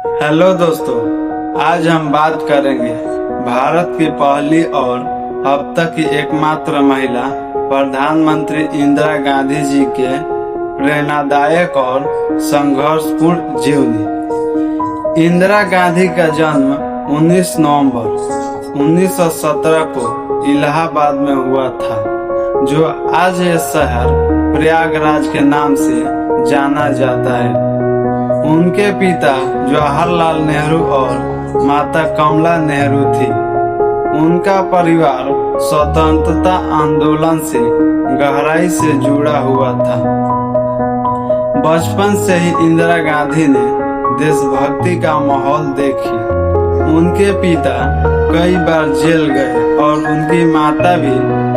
Hello दोस्तों, आज हम बात करेंगे भारत की पहली और अब तक की एकमात्र महिला प्रधानमंत्री इंदिरा गांधी जी के प्रेरणादायक और संघर्षपूर्ण जीवनी। इंदिरा गांधी का जन्म 19 नवंबर 1917 को इलाहाबाद में हुआ था, जो आज ये शहर प्रयागराज के नाम से जाना जाता है। उनके पिता जवाहरलाल नेहरू और माता कमला नेहरू थी। उनका परिवार स्वतंत्रता आंदोलन से गहराई से जुड़ा हुआ था। बचपन से ही इंदिरा गांधी ने देशभक्ति का माहौल देखी। उनके पिता कई बार जेल गए और उनकी माता भी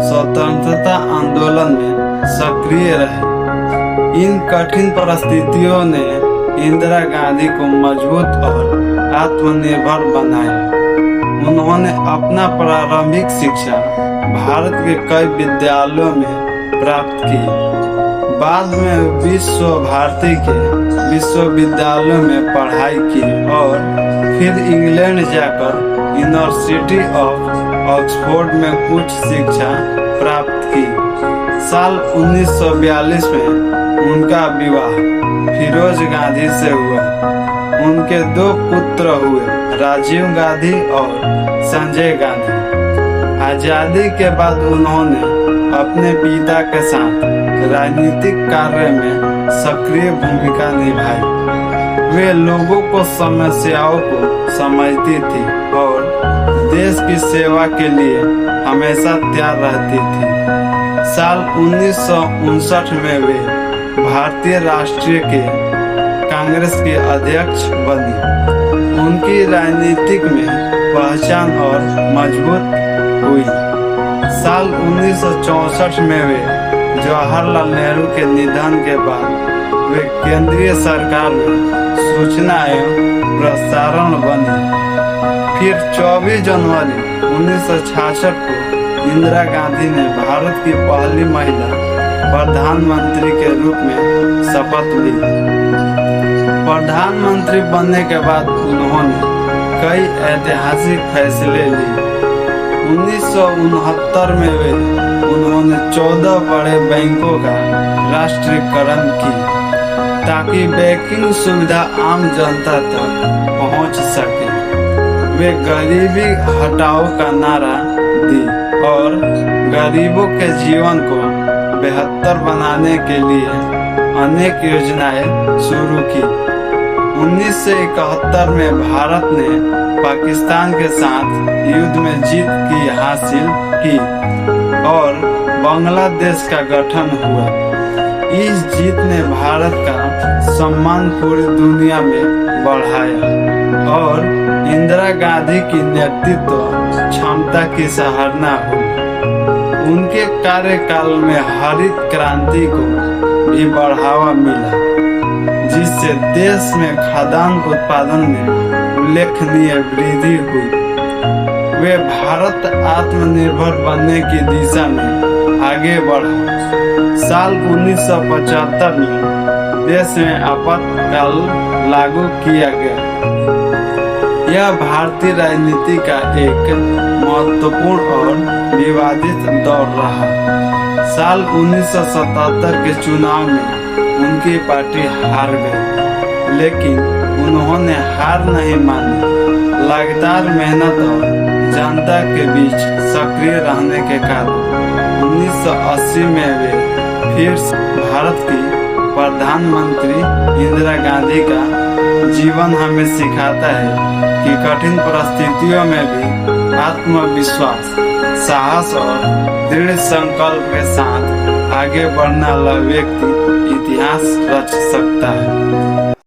स्वतंत्रता आंदोलन में सक्रिय रहे। इन कठिन परिस्थितियों ने इंदिरा गांधी को मजबूत और आत्मनिर्भर बनाया। उन्होंने अपना प्रारंभिक शिक्षा भारत के कई विद्यालयों में प्राप्त की। बाद में विश्व भारती के विश्वविद्यालयों में पढ़ाई की और फिर इंग्लैंड जाकर यूनिवर्सिटी ऑफ ऑक्सफोर्ड में कुछ शिक्षा प्राप्त की। साल 1942 में उनका विवाह फिरोज गांधी से हुआ। उनके दो पुत्र हुए, राजीव गांधी और संजय गांधी। आजादी के बाद उन्होंने अपने पिता के साथ राजनीतिक कार्य में सक्रिय भूमिका निभाई। वे लोगों को समस्याओं को समझती थी और देश की सेवा के लिए हमेशा तैयार रहती थी। साल 1959 में वे भारतीय राष्ट्रीय के कांग्रेस के अध्यक्ष बनी। उनकी राजनीतिक में पहचान और मजबूत हुई। साल 1964 में वे जवाहरलाल नेहरू के निधन के बाद वे केंद्रीय सरकार में सूचना एवं प्रसारण बनी। फिर 24 जनवरी 1966 को इंदिरा गांधी ने भारत की पहली महिला प्रधानमंत्री के रूप में शपथ ली। प्रधानमंत्री बनने के बाद उन्होंने कई ऐतिहासिक फैसले लिए। 1969 में उन्होंने 14 बड़े बैंकों का राष्ट्रीयकरण की, ताकि बैंकिंग सुविधा आम जनता तक पहुंच सके। वे गरीबी हटाओ का नारा दी और गरीबों के जीवन को बेहतर बनाने के लिए अनेक योजनाएं शुरू की। 1971 में भारत ने पाकिस्तान के साथ युद्ध में जीत की हासिल की और बांग्लादेश का गठन हुआ। इस जीत ने भारत का सम्मान पूरी दुनिया में बढ़ाया और इंदिरा गांधी की नेतृत्व क्षमता की सराहना हुई। उनके कार्यकाल में हरित क्रांति को भी बढ़ावा मिला, जिससे देश में खाद्यान्न उत्पादन में उल्लेखनीय वृद्धि हुई। वे भारत आत्मनिर्भर बनने की दिशा में आगे बढ़ा। साल 1975 में देश में आपातकाल लागू किया गया। यह भारतीय राजनीति का एक महत्वपूर्ण और विवादित दौर रहा। साल 1977 के चुनाव में उनकी पार्टी हार गई, लेकिन उन्होंने हार नहीं मानी। लगातार मेहनत और जनता के बीच सक्रिय रहने के कारण 1980 में वे फिर भारत की प्रधानमंत्री इंदिरा गांधी का जीवन हमें सिखाता है कि कठिन परिस्थितियों में भी आत्मविश्वास, साहस और दृढ़ संकल्प के साथ आगे बढ़ने वाला व्यक्ति इतिहास रच सकता है।